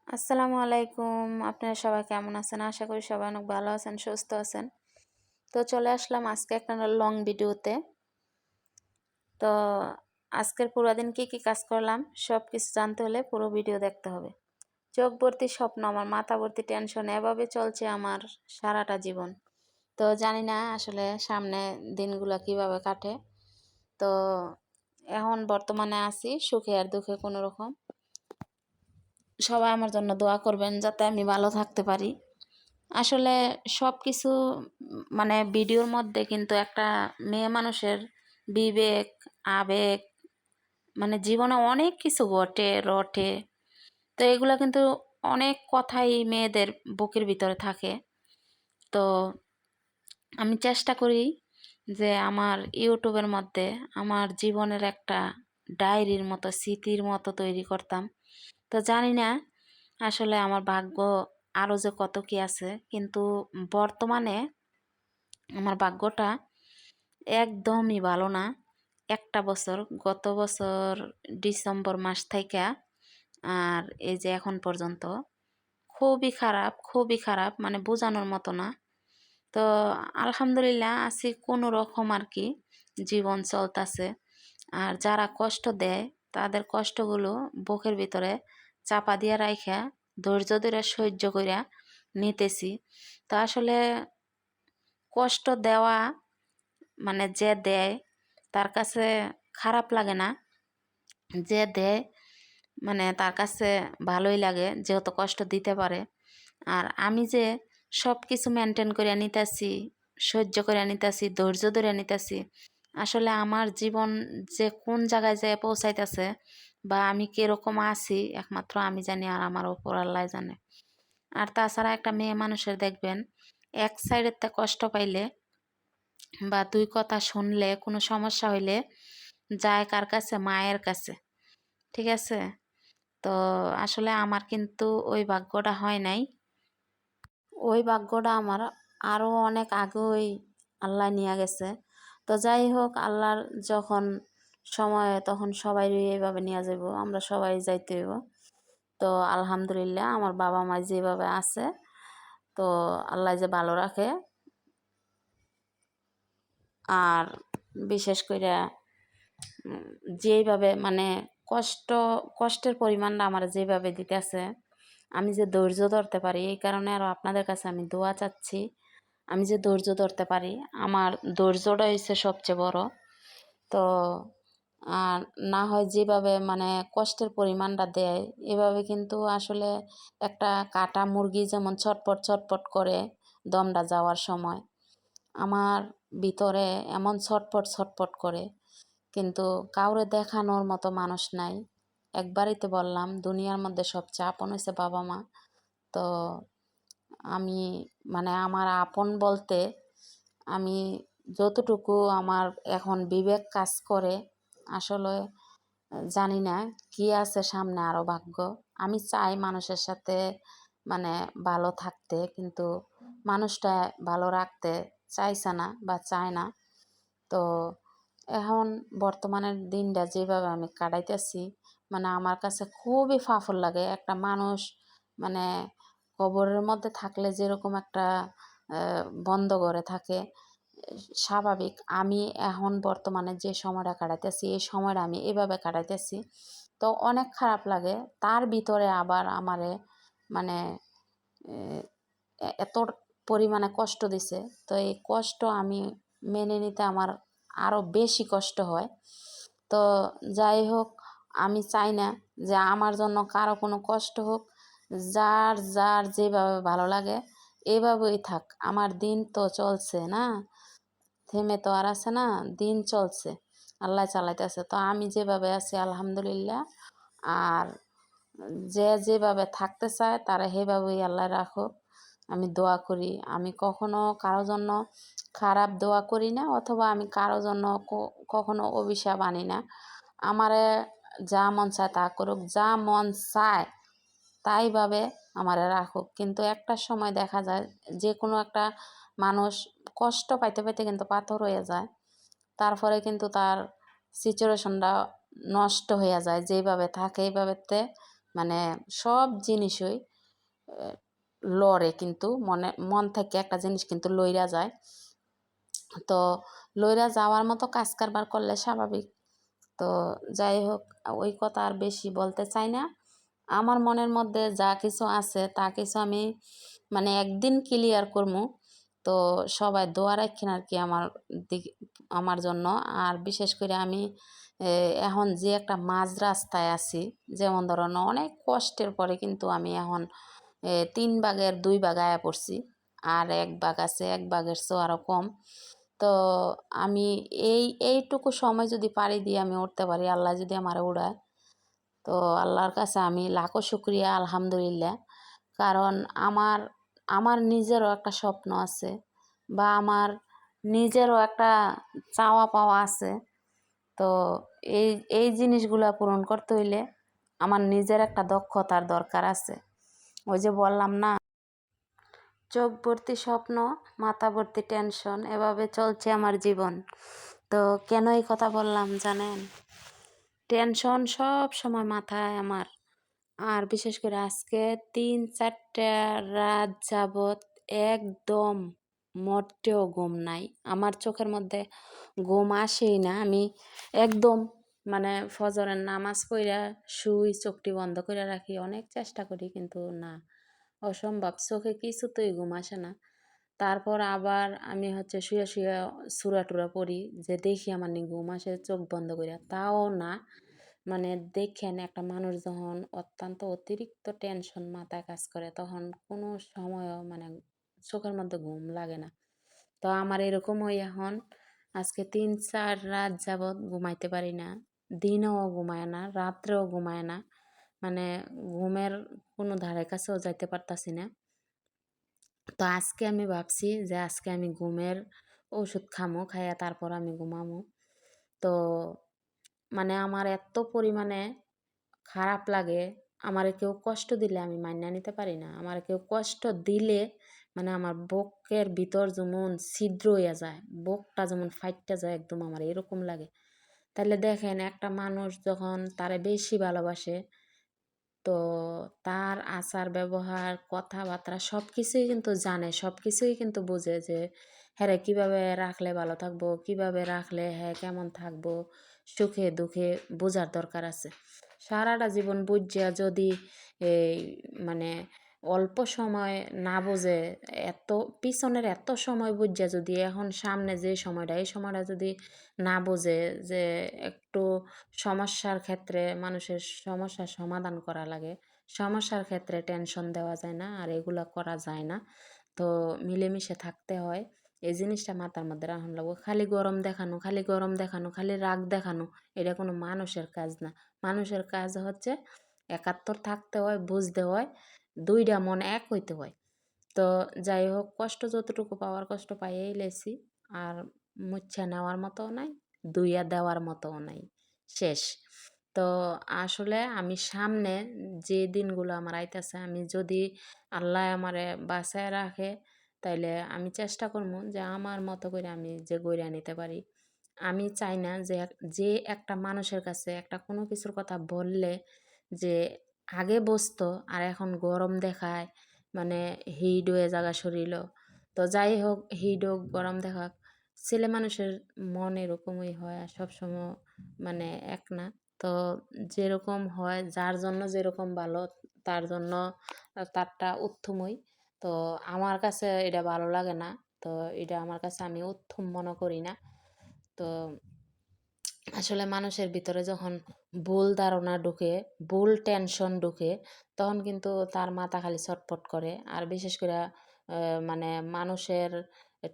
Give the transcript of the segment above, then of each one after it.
আসসালামু আলাইকুম। আপনারা সবাই কেমন আছেন? আশা করি সবাই অনেক ভালো আছেন, সুস্থ আছেন। তো চলে আসলাম আজকে একটা লং ভিডিওতে। তো আজকের পুরা দিন কি কাজ করলাম সবকিছু জানতে হলে পুরো ভিডিও দেখতে হবে। চোখ ভর্তি স্বপ্ন, আমার মাথা ভর্তি টেনশন, এভাবে চলছে আমার সারাটা জীবন। তো জানি না আসলে সামনে দিনগুলো কিভাবে কাটে। তো এখন বর্তমানে আছি সুখে আর দুঃখে কোনো রকম। সবাই আমার জন্য দোয়া করবেন যাতে আমি ভালো থাকতে পারি। আসলে সব কিছু মানে ভিডিওর মধ্যে কিন্তু একটা মেয়ে মানুষের বিবেক, আবেগ, মানে জীবনে অনেক কিছু রটে। তো এগুলো কিন্তু অনেক কথাই মেয়েদের বুকের ভিতরে থাকে। তো আমি চেষ্টা করি যে আমার ইউটিউবের মধ্যে আমার জীবনের একটা ডায়েরির মতো, স্মৃতির মতো তৈরি করতাম। তো জানি না আসলে আমার ভাগ্য আরও যে কত কি আছে, কিন্তু বর্তমানে আমার ভাগ্যটা একদমই ভালো না। একটা বছর, গত বছর ডিসেম্বর মাস থেকে আর এই যে এখন পর্যন্ত খুবই খারাপ, মানে বোঝানোর মতো না। তো আলহামদুলিল্লাহ আছি কোনো রকম আর কি, জীবন চলতেছে। আর যারা কষ্ট দেয় তাদের কষ্টগুলো বুকের ভিতরে চাপা দিয়া রাইখা ধৈর্য ধরে সহ্য কইরা নিতেছি। তো আসলে কষ্ট দেওয়া মানে যে দেয় তার কাছে খারাপ লাগে না, যে দেয় মানে তার কাছে ভালোই লাগে, যেহেতু কষ্ট দিতে পারে। আর আমি যে সব কিছু মেনটেন করে নিতেছি, সহ্য করে নিতেছি, ধৈর্য ধরে নিতেছি, আসলে আমার জীবন যে কোন জায়গায় যেয়ে পৌঁছাইতেছে বা আমি কিরকম আছি একমাত্র আমি জানি, আর আমার ওপর আল্লাহ জানে। আর তাছাড়া একটা মেয়ে মানুষের দেখবেন এক সাইডের তে কষ্ট পাইলে বা দুই কথা শুনলে, কোনো সমস্যা হইলে যায় কার কাছে? মায়ের কাছে। ঠিক আছে? তো আসলে আমার কিন্তু ওই ভাগ্যটা হয় নাই। ওই ভাগ্যটা আমার আরও অনেক আগেই আল্লাহ নিয়ে গেছে। তো যাই হোক, আল্লাহর যখন সময় তখন সবাই এইভাবে নিয়ে যাব, আমরা সবাই যাইতে হইব। তো আলহামদুলিল্লাহ আমার বাবা মা যেভাবে আছে, তো আল্লাহ যে ভালো রাখে। আর বিশেষ করে যেইভাবে মানে কষ্টের পরিমাণটা আমার যেভাবে দিতেছে, আমি যে ধৈর্য ধরতে পারি, এই কারণে আরও আপনাদের কাছে আমি দোয়া চাচ্ছি। আমি যে ধৈর্য ধরতে পারি, আমার ধৈর্যটা হচ্ছে সবচেয়ে বড়। তো আর না হয় যেভাবে মানে কষ্টের পরিমাণটা দেয়, এভাবে কিন্তু আসলে একটা কাটা মুরগি যেমন ছটপট ছটপট করে দমটা যাওয়ার সময়, আমার ভিতরে এমন ছটপট ছটপট করে, কিন্তু কাউরে দেখানোর মতো মানুষ নাই। একবারই তো বললাম দুনিয়ার মধ্যে সবচেয়ে আপন হয়েছে বাবা মা। তো আমি মানে আমার আপন বলতে আমি যতটুকু আমার এখন বিবেক কাজ করে, আসলে জানি না কি আছে সামনে আরও ভাগ্য। আমি চাই মানুষের সাথে মানে ভালো থাকতে, কিন্তু মানুষটা ভালো রাখতে চাইছে না বা চায় না। তো এখন বর্তমানের দিনটা যেভাবে আমি কাটাইতেছি, মানে আমার কাছে খুবই ফাফর লাগে। একটা মানুষ মানে কবরের মধ্যে থাকলে যেরকম একটা বন্ধ ঘরে থাকে, স্বাভাবিক আমি এখন বর্তমানে যে সময়টা কাটাইতেছি, এই সময়টা আমি এভাবে কাটাইতেছি। তো অনেক খারাপ লাগে। তার ভিতরে আবার আমারে মানে এত পরিমাণে কষ্ট দিছে। তো এই কষ্ট আমি মেনে নিতে আমার আরও বেশি কষ্ট হয়। তো যাই হোক, আমি চাই না যে আমার জন্য কারো কোনো কষ্ট হোক। যার যার যেভাবে ভালো লাগে এভাবেই থাক। আমার দিন তো চলছে না, থেমে তো আর আছে না, দিন চলছে, আল্লাহ চালাইতেছে। তো আমি যেভাবে আছি আলহামদুলিল্লাহ। আর যে যেভাবে থাকতে চায় তারা সেভাবেই আল্লাহ রাখুক, আমি দোয়া করি। আমি কখনো কারো জন্য খারাপ দোয়া করি না, অথবা আমি কারো জন্য কখনো অভিশাপ আনি না। আমারে যা মন চায় তা করুক, যা মন চায় তাইভাবে আমারে রাখুক। কিন্তু একটা সময় দেখা যায় যে কোনো একটা মানুষ কষ্ট পাইতে পাইতে কিন্তু পাথর হয়ে যায়। তারপরে কিন্তু তার সিচুয়েশনটা নষ্ট হয়ে যায়, যেইভাবে থাকে এইভাবেতে মানে সব জিনিসই লড়ে, কিন্তু মন থেকে একটা জিনিস কিন্তু লইরা যায়। তো লইরা যাওয়ার মতো কাজ কারবার করলে স্বাভাবিক। তো যাই হোক, ওই কথা আর বেশি বলতে চাই না। আমার মনের মধ্যে যা কিছু আছে তা কিছু আমি মানে একদিন ক্লিয়ার করবো। তো সবাই দোয়া রাখেন আর কি আমার দিকে, আমার জন্য। আর বিশেষ করে আমি এখন যে একটা মাঝ রাস্তায় আছি, যেমন ধরুন অনেক কষ্টের পরে কিন্তু আমি এখন 3 ভাগের 2 ভাগ আয়া পড়ছি। আর 1 ভাগ আছে, 1 ভাগের চেয়েও আরও কম। তো আমি এইটুকু সময় যদি পাড়ি দিয়ে আমি উঠতে পারি, আল্লাহ যদি আমারে উড়ায়, তো আল্লাহর কাছে আমি লাখো শুক্রিয়া, আলহামদুলিল্লাহ। কারণ আমার আমার নিজেরও একটা স্বপ্ন আছে, বা আমার নিজেরও একটা চাওয়া পাওয়া আছে। তো এই এই জিনিসগুলো পূরণ করতে হইলে আমার নিজের একটা দক্ষতার দরকার আছে। ওই যে বললাম না, চোখ ভর্তি স্বপ্ন, মাথা ভর্তি টেনশন, এভাবে চলছে আমার জীবন। তো কেন এই কথা বললাম জানেন? টেনশন সব সময় মাথায় আমার। আর বিশেষ করে আজকে 3-4টা রাত যাবৎ একদম মোটেও ঘুম নাই। আমার চোখের মধ্যে ঘুম আসেই না। আমি একদম মানে ফজরের নামাজ পইড়া শুই, চোখটি বন্ধ করে রাখি, অনেক চেষ্টা করি, কিন্তু না, অসম্ভব। চোখে কিছুতেই ঘুম আসে না। তারপর আবার আমি হচ্ছে শুয়ে শুয়ে সূরা টুরা পড়ি, যে দেখি আমার নি ঘুম আসে চোখ বন্ধ কইরা, তাও না। মানে দেখেন, একটা মানুষ যখন অত্যন্ত অতিরিক্ত টেনশন মাথায় কাজ করে, তখন কোনো সময়ও মানে চোখের মধ্যে ঘুম লাগে না। তো আমার এরকমই এখন। আজকে 3-4 রাত যাবৎ ঘুমাইতে পারি না। দিনেও ঘুমায় না, রাত্রেও ঘুমায় না। মানে ঘুমের কোনো ধারে কাছেও যাইতে পারতাছি না। তো আজকে আমি ভাবছি যে আজকে আমি ঘুমের ওষুধ খামো, খাইয়া তারপর আমি ঘুমামো। তো মানে আমার এত পরিমাণে খারাপ লাগে, আমারে কেউ কষ্ট দিলে আমি মাইনা নিতে পারি না। আমারে কেউ কষ্ট দিলে মানে আমার বুকের ভিতর যেমন ছিদ্র হইয়া যায়, বুকটা যেমন ফাইটটা যায় একদম, আমার এরকম লাগে। তাহলে দেখেন, একটা মানুষ যখন তারে বেশি ভালোবাসে, তো তার আচার ব্যবহার, কথাবার্তা সব কিছুই কিন্তু জানে, সব কিছুই কিন্তু বোঝে, যে হ্যাঁ কীভাবে রাখলে ভালো থাকবো, কীভাবে রাখলে হ্যাঁ কেমন থাকবো, সুখে দুঃখে বোঝার দরকার আছে। সারাটা জীবন বুঝিয়া যদি এই মানে অল্প সময় না বোঝে, এত পিছনের এত সময় বুঝিয়া যদি এখন সামনে যে সময়টা, এই সময়টা যদি না বোঝে, যে একটু সমস্যার ক্ষেত্রে মানুষের সমস্যার সমাধান করা লাগে, সমস্যার ক্ষেত্রে টেনশন দেওয়া যায় না, আর এগুলো করা যায় না। তো মিলেমিশে থাকতে হয়। এই জিনিসটা মাথার মধ্যে রাখুন লাগবো। খালি গরম দেখানো, খালি গরম দেখানো, খালি রাগ দেখানো, এটা কোনো মানুষের কাজ না। মানুষের কাজ হচ্ছে একাত্তর থাকতে হয়, বুঝতে হয়, 2টা মন এক হইতে হয়। তো যাই হোক, কষ্ট যতটুকু পাওয়ার কষ্ট পাইয়াই লেছি। আর মুচ্ছা নেওয়ার মতোও নাই, দুইয়া দেওয়ার মতোও নাই, শেষ। তো আসলে আমি সামনে যে দিনগুলো আমার আইতাছে, আমি যদি আল্লাহ আমারে বাঁচায় রাখে, তাইলে আমি চেষ্টা করবো যে আমার মতো করে আমি যে গইরা নিতে পারি। আমি চাই না যে যে একটা মানুষের কাছে একটা কোনো কিছুর কথা বললে, যে আগে বসতো আর এখন গরম দেখায়, মানে হিট হয়ে জাগা শরীরও। তো যাই হোক, হিট হোক গরম দেখাক, ছেলে মানুষের মন এরকমই হয়, আর সবসময় মানে এক না। তো যেরকম হয়, যার জন্য যেরকম ভালো, তার জন্য তারটা উত্তমই। তো আমার কাছে এটা ভালো লাগে না। তো এটা আমার কাছে আমি উত্তম মনে করি না। তো আসলে মানুষের ভিতরে যখন ভুল ধারণা ঢুকে, ভুল টেনশন ঢুকে, তখন কিন্তু তার মাথা খালি ছটফট করে। আর বিশেষ করে মানে মানুষের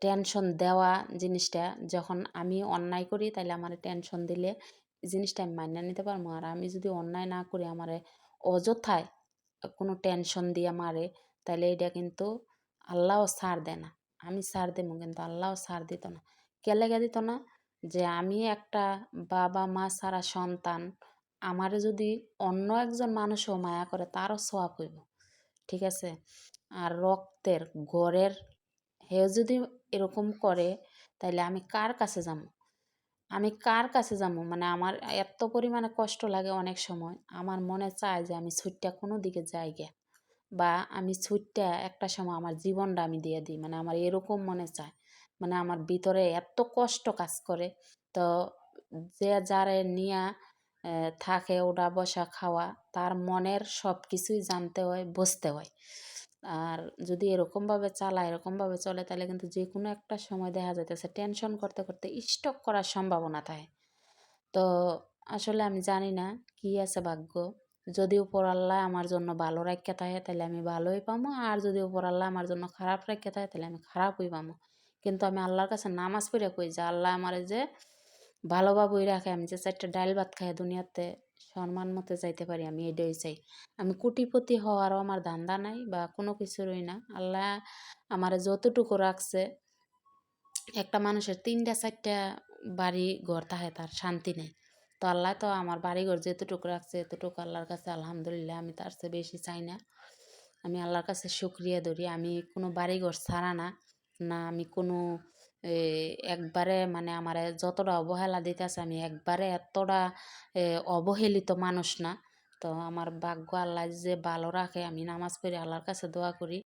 টেনশন দেওয়া জিনিসটা, যখন আমি অন্যায় করি তাহলে আমার টেনশন দিলে জিনিসটা আমি মাইনা নিতে পারবো। আর আমি যদি অন্যায় না করি, আমারে অযথায় কোনো টেনশন দিয়ে মারে, তাহলে এটা কিন্তু আল্লাহও ছাড় দেয় না। আমি ছাড় দেবো, কিন্তু আল্লাহও ছাড় দিত না। কে লেগে দিত না? যে আমি একটা বাবা মা ছাড়া সন্তান, আমারে যদি অন্য একজন মানুষও মায়া করে, তারও সওয়াব হইব। ঠিক আছে? আর রক্তের ঘরের হেও যদি এরকম করে, তাইলে আমি কার কাছে যাবো? আমি কার কাছে যাবো? মানে আমার এত পরিমাণে কষ্ট লাগে অনেক সময়। আমার মনে চায় যে আমি ছুইট্টা কোনো দিকে যাই গে। বা আমি ছুইট্টা একটা সময় আমার জীবনটা আমি দিয়ে দিই। মানে আমার এরকম মনে চায়। মানে আমার ভিতরে এত কষ্ট কাজ করে। তো যে যারে নিয়া থাকে ওঠা বসা খাওয়া, তার মনের সবকিছুই জানতে হয়, বুঝতে হয়। আর যদি এরকমভাবে চালায়, এরকমভাবে চলে তাহলে কিন্তু যেকোনো একটা সময় দেখা যাইতেছে টেনশন করতে, করতে স্ট্রোক করার সম্ভাবনা থাকে। তো আসলে আমি জানি না কি আছে ভাগ্য। যদি উপরআল্লাহ আমার জন্য ভালো রাইখা থাকে তাইলে আমি ভালোই পামু। আর যদি উপরআল্লাহ আমার জন্য খারাপ রাইখা থাকে তাইলে আমি খারাপই পামু। কিন্তু আমি আল্লাহর কাছে নামাজ পইড়া কই যে, আল্লাহ আমারে যে ভালোভাবেই রাখে, আমি যে ৪ টা ডাইল ভাত খাইয়া দুনিয়াতে সম্মান মতে যাইতে পারি আমি এটাই চাই। আমি কোটিপতি হওয়ারও আমার ধান্দা নাই বা কোনো কিছুরই না। আল্লাহ আমারে যতটুকু রাখছে, একটা মানুষের ৩ টা ৪ টা বাড়ি ঘর থাকে তার শান্তি নেই। তো আল্লাহ তো আমার বাড়িঘর যেতটুকু রাখছে এতটুকু আল্লাহর কাছে আলহামদুলিল্লাহ, আমি তার চেয়ে বেশি চাই না। আমি আল্লাহর কাছে শুকরিয়া ধরি। আমি কোনো বাড়িঘর ছাড়া না, না আমি কোনো এ একবারে মানে আমারে যতটা অবহেলা দিতেছে আমি একবারে এতটা এ অবহেলিত মানুষ না। তো আমার ভাগ্য আল্লাহ যে ভালো রাখে, আমি নামাজ পড়ি আল্লাহর কাছে দোয়া করি।